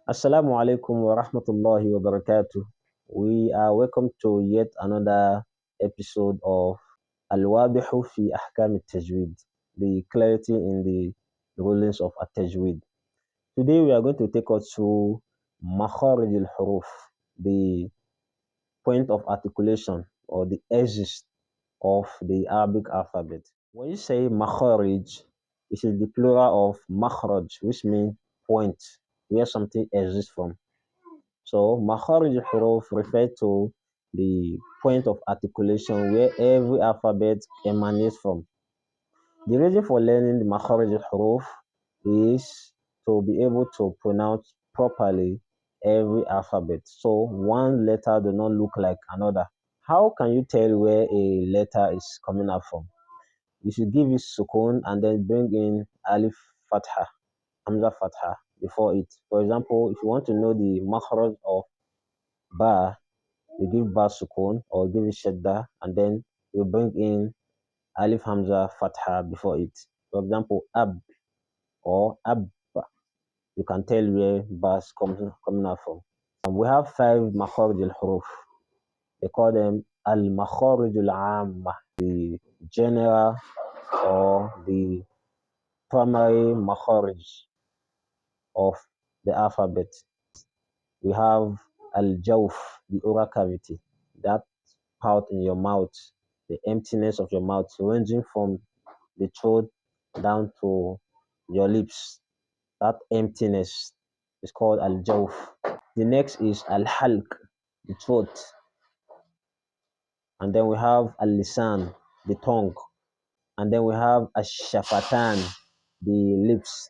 Assalamu alaikum wa rahmatullahi wa barakatuh. We are welcome to yet another episode of Al-Wadihu fi Ahkam Tajweed, the clarity in the rulings of Tajweed. Today we are going to take us through Makharijul huruf, the point of articulation or the edges of the Arabic alphabet. When you say Makharij, it is the plural of Makhraj, which means point, where something exists from. So Makharij huruf refer to the point of articulation where every alphabet emanates from. The reason for learning the Makharij huruf is to be able to pronounce properly every alphabet. So one letter does not look like another. How can you tell where a letter is coming out from? You should give it sukun and then bring in alif fatha, hamza fatha before it. For example, if you want to know the makhraj of ba, you give ba sukun or give it shadda and then you bring in alif hamza fatha before it. For example, ab or ab, you can tell where ba is coming out from. And we have five makharij al-huruf. They call them al-makharij al-amma, the general or the primary makharij of the alphabet. We have al-jawf, the oral cavity, that part in your mouth, the emptiness of your mouth, ranging from the throat down to your lips. That emptiness is called al-jawf. The next is al-halq, the throat. And then we have al-lisan, the tongue. And then we have al-shafatan, the lips.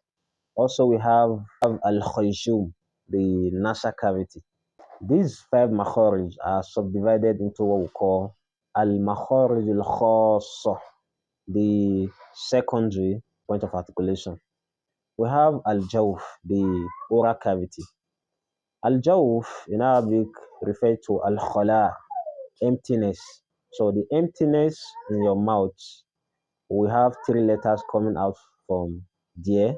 Also, we have al-khayshum, the nasal cavity. These five makharij are subdivided into what we call al-makharij al-khassa, the secondary point of articulation. We have al-jawf, the oral cavity. Al-jawf in Arabic refers to al-khala, emptiness. So the emptiness in your mouth, we have three letters coming out from there.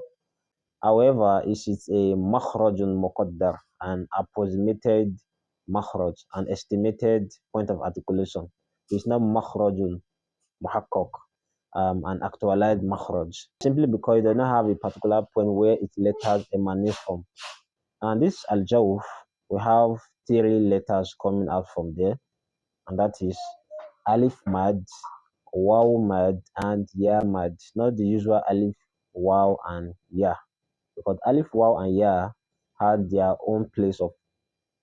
However, it is a makhrajun muqaddar, an approximated makhraj, an estimated point of articulation. It's not makhrajun muhakkak, an actualized makhraj, simply because it does not have a particular point where its letters emanate from. And this al-jawf, we have three letters coming out from there, and that is alif mad, waw mad, and ya mad. Not the usual alif, waw, and ya, because alif, waw, and ya had their own place of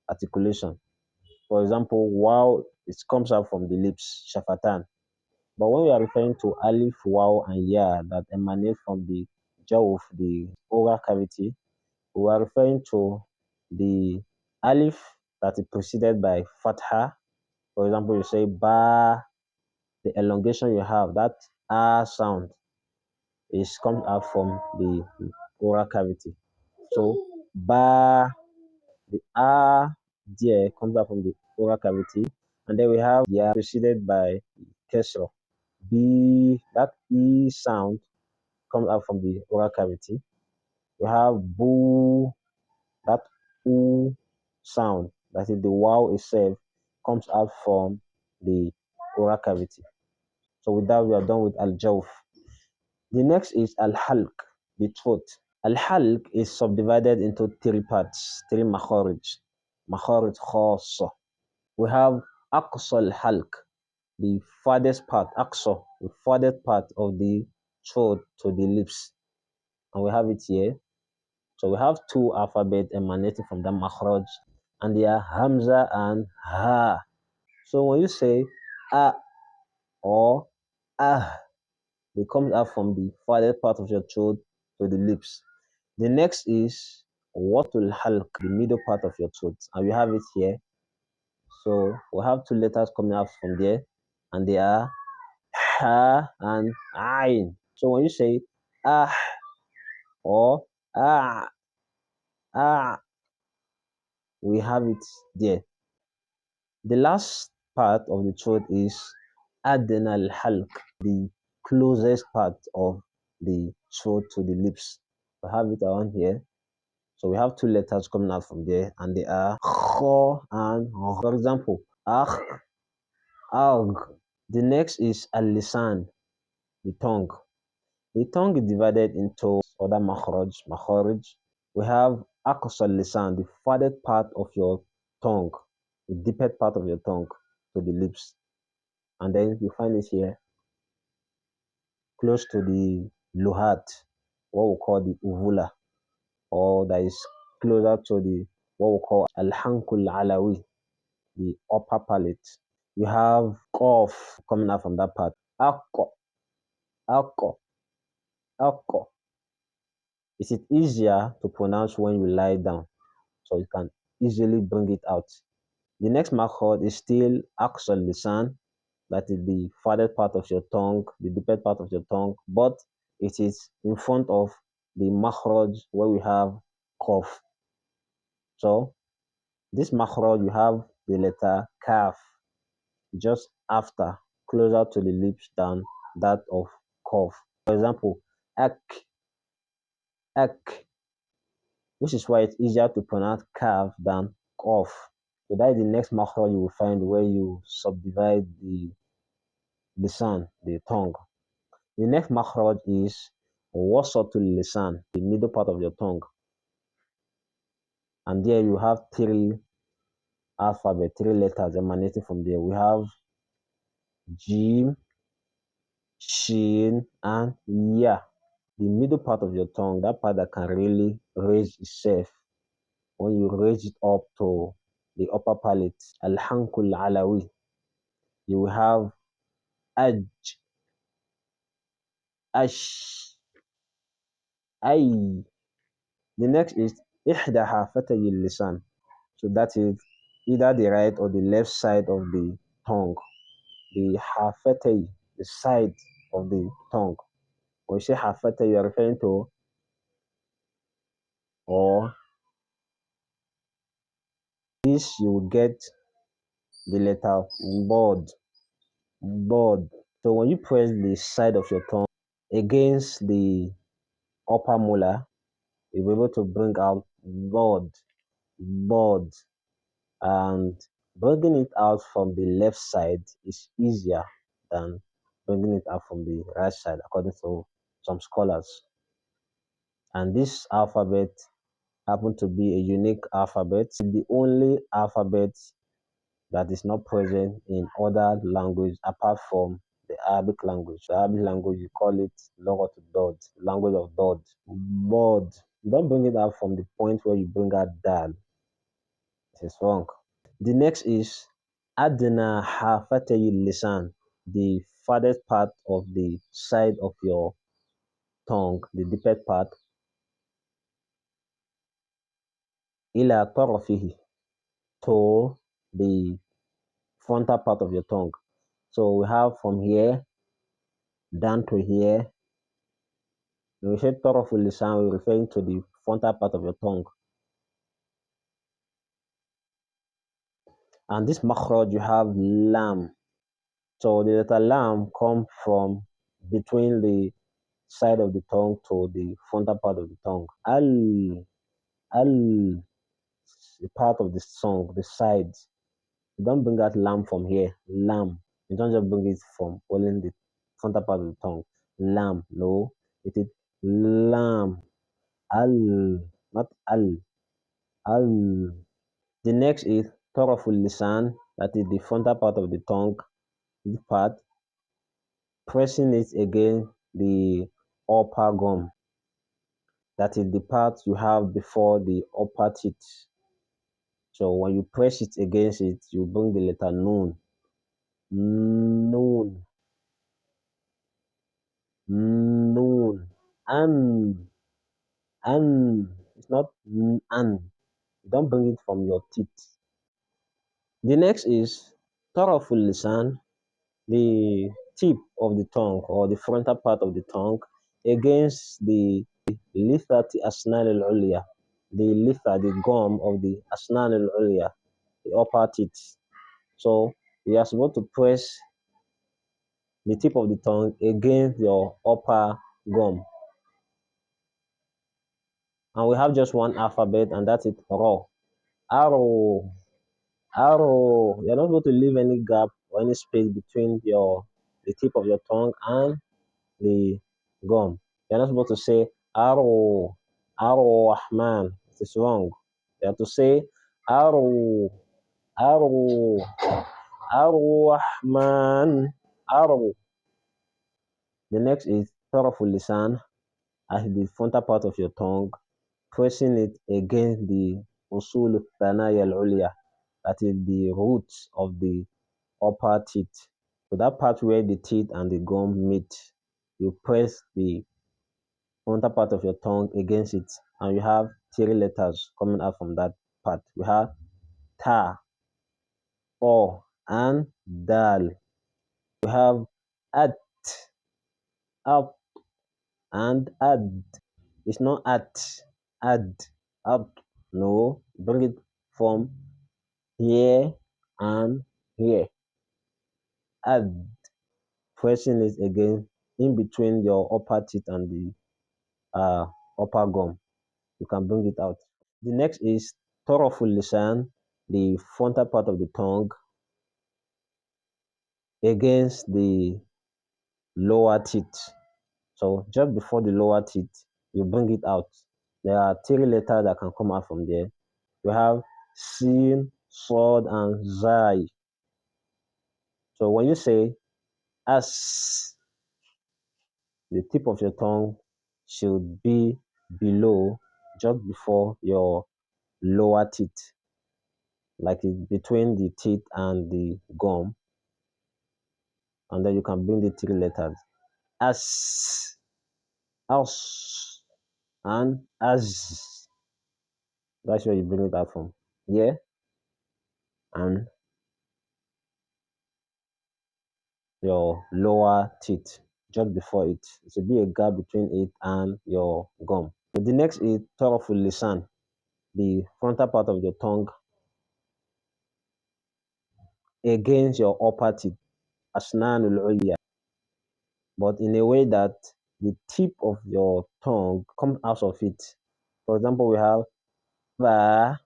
articulation. For example, waw, it comes out from the lips, shafatan. But when we are referring to alif, waw, and ya that emanate from the jawf, the oral cavity, we are referring to the alif that is preceded by fatha. For example, you say ba, the elongation you have, that sound is comes out from the oral cavity. So ba, the there comes out from the oral cavity, and then we have ya preceded by kesra. B, that e sound comes out from the oral cavity. We have boo, that oo sound, that is the wow itself, comes out from the oral cavity. So with that, we are done with al-jawf. The next is al-halq, the throat. Al-halq is subdivided into three parts, three makharij. Makharij khassa. We have aqsa al-halq, the farthest part, aqsa, the farthest part of the throat to the lips. And we have it here. So we have two alphabets emanating from the makhraj, and they are hamza and ha. So when you say a or ah, it comes out from the farthest part of your throat to the lips. The next is watul halq, the middle part of your throat, and we have it here. So we have two letters coming out from there, and they are ha and ain. So when you say ah or ah, ah, we have it there. The last part of the throat is adnal halq, the closest part of the throat to the lips. We have it around here. So we have two letters coming out from there, and they are kho and gh. For example, akh, agh. The next is al-lisan, the tongue. The tongue is divided into other makharij. We have aqsa lisan, the farthest part of your tongue, the deepest part of your tongue to the lips. And then you find it here, close to the luhat, what we call the uvula, or that is closer to the what we call al-hankul alawi, the upper palate. You have cough coming out from that part. Akko, akko, akko. Is it easier to pronounce when you lie down? So you can easily bring it out. The next makhraj is still aqsal lisan, that is the farthest part of your tongue, the deepest part of your tongue, but it is in front of the makhraj where we have cough. So this makhraj, you have the letter kaf just after, closer to the lips than that of cough. For example, ak, ak, which is why it's easier to pronounce kaf than cough. So that is the next makhraj you will find where you subdivide the lisan, the tongue. The next makhraj is wasatul lisan, the middle part of your tongue. And there you have three alphabet, three letters emanating from there. We have Jim, Shin, and Ya. The middle part of your tongue, that part that can really raise itself when you raise it up to the upper palate, Al-Hankul Alawi. You will have Aj, Ash, Ay. The next is إحدى حافتي اللسان. So that is either the right or the left side of the tongue. The hafatay, the side of the tongue. When you say hafatay, you are referring to, or this you will get the letter bod, bod. So when you press the side of your tongue against the upper molar, you'll be able to bring out bod, bod. And bringing it out from the left side is easier than bringing it out from the right side, according to some scholars. And this alphabet happen to be a unique alphabet, the only alphabet that is not present in other language apart from the Arabic language. The Arabic language, you call it Lughat Dod, language of Dod. Bod. Don't bring it out from the point where you bring out Dal. It is wrong. The next is Adna Hafatay Lisan, the farthest part of the side of your tongue, the deepest part, ila tarafihi, to the frontal part of your tongue. So we have from here down to here. When we say taraful lisan, we're referring to the frontal part of your tongue. And this makhraj, you have lam. So the letter lam come from between the side of the tongue to the frontal part of the tongue. Al, the part of the song, the sides. You don't bring out lam from here. Lam. You don't just bring it from only the frontal part of the tongue. Lam. No. It is lam. Al. Not al. Al. The next is taraful lisan. That is the frontal part of the tongue. This part. Pressing it against the upper gum. That is the part you have before the upper teeth. So when you press it against it, you bring the letter noon. Noon. Noon. An. An. It's not an. Don't bring it from your teeth. The next is taraful lisan, the tip of the tongue or the frontal part of the tongue against the lithati asnan al-ulya, the litha, the gum of the asnan al-ulya, the upper teeth. So you are supposed to press the tip of the tongue against your upper gum. And we have just one alphabet, and that's it, raw. Arrow, arrow. You're not going to leave any gap or any space between the tip of your tongue and the gum. You're not supposed to say arrow, arrow, Rahman. It is wrong. You have to say arrow, arrow, arrow, Rahman, arrow. The next is Taraful Lisan, as the frontal part of your tongue, pressing it against the usul thanaya al-ulya, that is the roots of the upper teeth. So that part where the teeth and the gum meet, you press the frontal part of your tongue against it, and you have three letters coming out from that part. We have ta, o, and dal. We have at, up, and ad. It's not add, up. No, bring it from here and here. Add, pressing it again in between your upper teeth and the upper gum. You can bring it out. The next is Toroful Lisan, the frontal part of the tongue against the lower teeth. So just before the lower teeth, you bring it out. There are three letters that can come out from there. We have Sin, Sod, and Zai. So when you say as, the tip of your tongue should be below, just before your lower teeth, like between the teeth and the gum, and then you can bring the three letters as, as, and as. That's where you bring it out from. Yeah, and your lower teeth, just before it. It should be a gap between it and your gum. So the next is Taraful Lisan, the frontal part of your tongue against your upper teeth, Asnanul Ulya, but in a way that the tip of your tongue comes out of it. For example, we have va,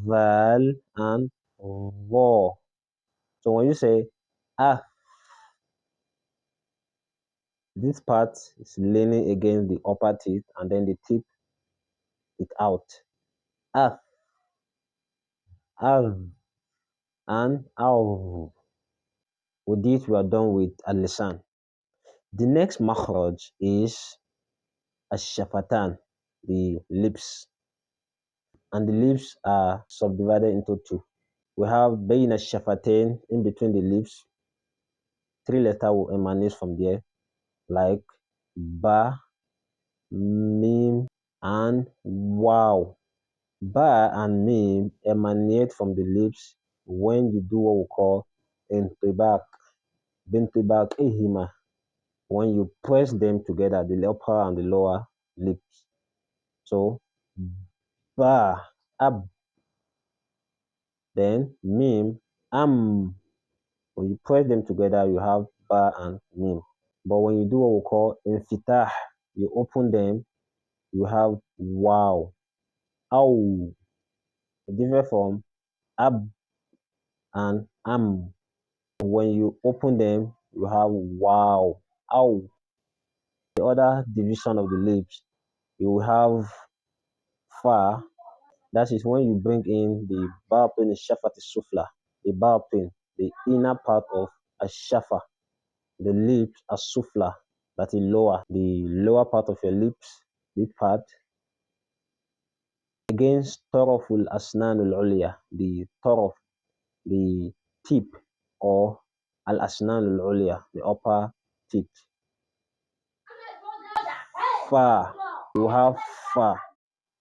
val, and vo. So when you say ah, this part is leaning against the upper teeth, and then the tip it out. Ah, av, and av. With this, we are done with al-lisan. The next makhraj is ash-shafatan, the lips. And the lips are subdivided into two. We have bayna ash-shafatain, in between the lips. Three letters will emanate from there, like ba, mim, and wow. Ba and mim emanate from the lips when you do what we call intibak, bintibak ihima, when you press them together, the upper and the lower lips. So ba, ab, then mim, am. When you press them together, you have ba and mim. But when you do what we call infitah, you open them, you have wow. Ow. Different from ab and am. When you open them, you have wow. Ow. The other division of the lips, you have fa. That is when you bring in the balpin shafat sufla, the balpin, the inner part of a shafa, the lips are sufla, that is lower, the lower part of your lips, this part, against taraful asnanul ulya, the taraf, the tip, or al asnanul ulya, the upper teeth. Fa, you have fa.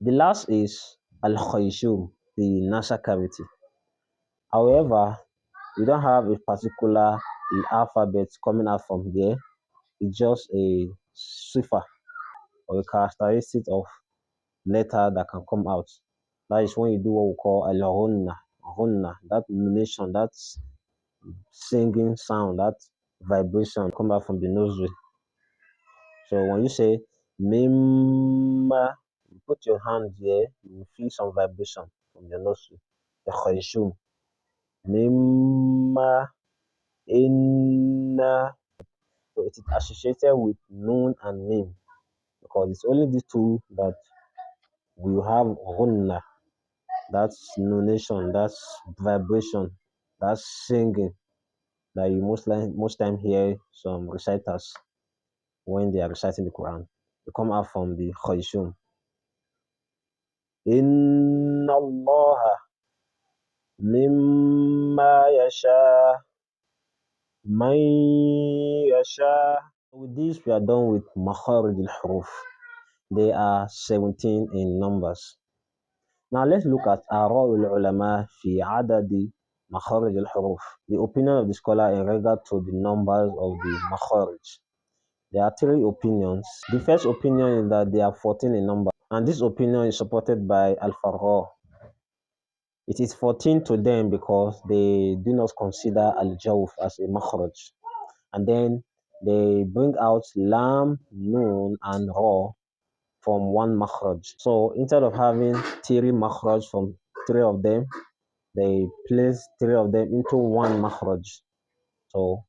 The last is al khayshum, the nasal cavity. However, we don't have a particular alphabet coming out from there. It's just a cipher or a characteristic of letter that can come out. That is when you do what we call al-ghunna, ghunna, that nation, that singing sound, that vibration come out from the nose. So when you say mimma, You put your hand here, you will feel some vibration from your nostril. The khayshum. Mimma, inna. So it is associated with noon and mim because it's only these two that we have ghunna. That's nonation, that's vibration, that's singing that you most time hear some reciters when they are reciting the Quran. They come out from the khayshum. Inna Allah mimma yasha man yasha. With this, we are done with Makharijul huruf. They are 17 in numbers. Now let's look at Ara'ul Ulama fi Adadi Makharij al-Huruf. The opinion of the scholar in regard to the numbers of the Makharij. There are three opinions. The first opinion is that they are 14 in number, and this opinion is supported by Al-Farra. It is 14 to them because they do not consider Al-Jawf as a Makharij. And then they bring out Lam, Noon, and Ra from one Makharaj. So instead of having three Makharaj from three of them, they place three of them into one Makharaj. So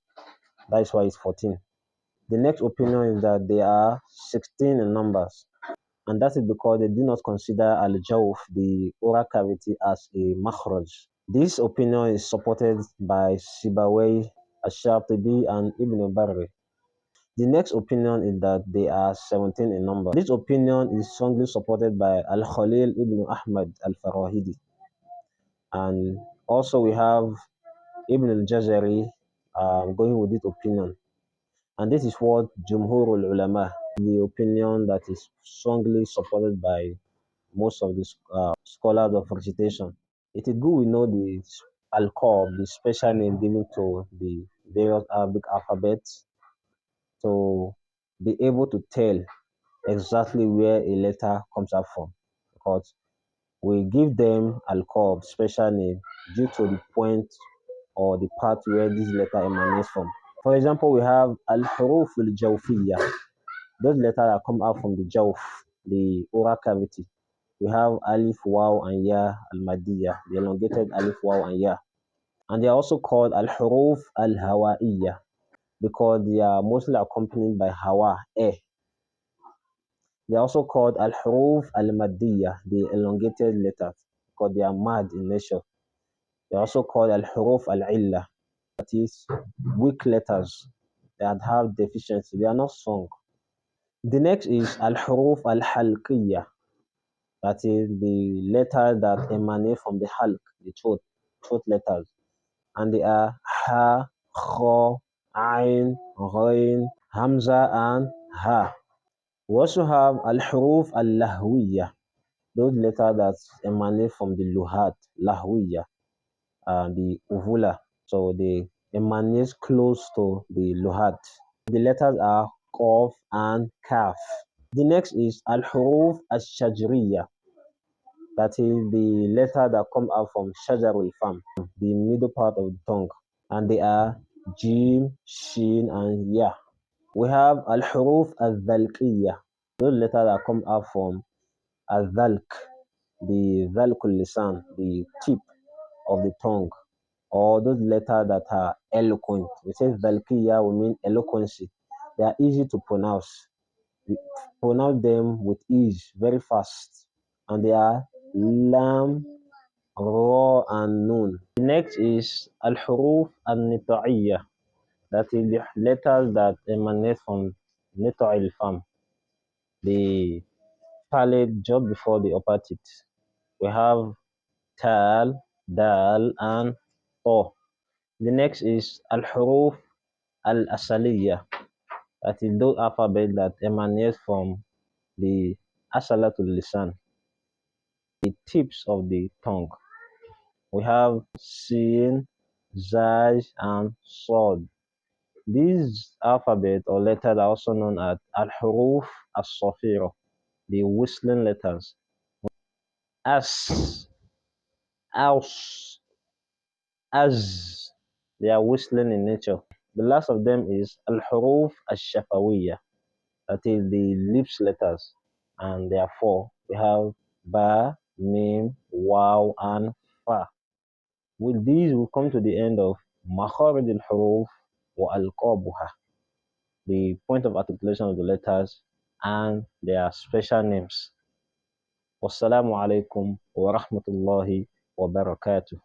that's why it's 14. The next opinion is that they are 16 in numbers. And that is because they do not consider al-jawf, the oral cavity, as a makhraj. This opinion is supported by Sibawayh, Ash-Shatibi, and Ibn Barri. The next opinion is that they are 17 in number. This opinion is strongly supported by Al-Khalil ibn Ahmad al-Farahidi. And also we have Ibn al-Jazari going with this opinion. And this is what Jumhurul-Ulama, the opinion that is strongly supported by most of the scholars of recitation. It is good we know the Al-Qab, the special name given to the various Arabic alphabets, to be able to tell exactly where a letter comes out from. Because we give them Al-Qab, special name, due to the point or the part where this letter emanates from. For example, we have Al-Huruf al-Jawfiyya, those letters that come out from the Jawf, the oral cavity. We have Alif, Waw, and Ya al-Madiyya, the elongated Alif, Waw, and Ya. And they are also called Al-Huruf al-Hawa'iyya because they are mostly accompanied by Hawa, air. They are also called Al-Huruf al-Madiyya, the elongated letters, because they are mad in nature. They are also called Al-Huruf al-Illa, that is weak letters that have deficiency. They are not strong. The next is Al-Huruf al-Halqiyya, that is the letters that emanate from the halq, the throat letters. And they are Ha, Kha, Ain, Ghain, Hamza, and Ha. We also have Al-Huruf al-Lahwiyya, those letters that emanate from the Luhat, Lahwiyya, the uvula. So they emanate close to the Luhat. The letters are Qaf and Kaf. The next is Al-Huruf al-Shajriya. That is the letter that come out from Shajarul Fam, the middle part of the tongue. And they are Jim, Shin, and Ya. We have Al-Huruf al-Dhalqiyya. Those letters that come out from Al-Dhalq, the Dhalqul Lisan, the tip of the tongue, or those letters that are eloquent. We say Dhalqiyya will mean eloquency. They are easy to pronounce. We pronounce them with ease, very fast. And they are Lam, Ra, and Nun. The next is Al-Huruf al-Nita'iyya. That is the letters that emanate from Nita'il Fam, the palate just before the upper teeth. We have Tal, Dal, and To. The next is Al-Huruf al-Asaliyya. That is those alphabet that emanate from the Asalatul Lisan, the tips of the tongue. We have Sin, Zaj, and Sod. These alphabet or letters are also known as Al-Huruf as-Safira, the whistling letters. As, Aus, Az, they are whistling in nature. The last of them is Al-Huruf as-Shafawiyya, that is the lips letters, and there are four. we have Ba, Mim, Waw, and Fa. With these, we come to the end of Makharijul huruf wa alqabuha, the point of articulation of the letters and their special names. Wassalamu alaikum wa rahmatullahi wa barakatuh.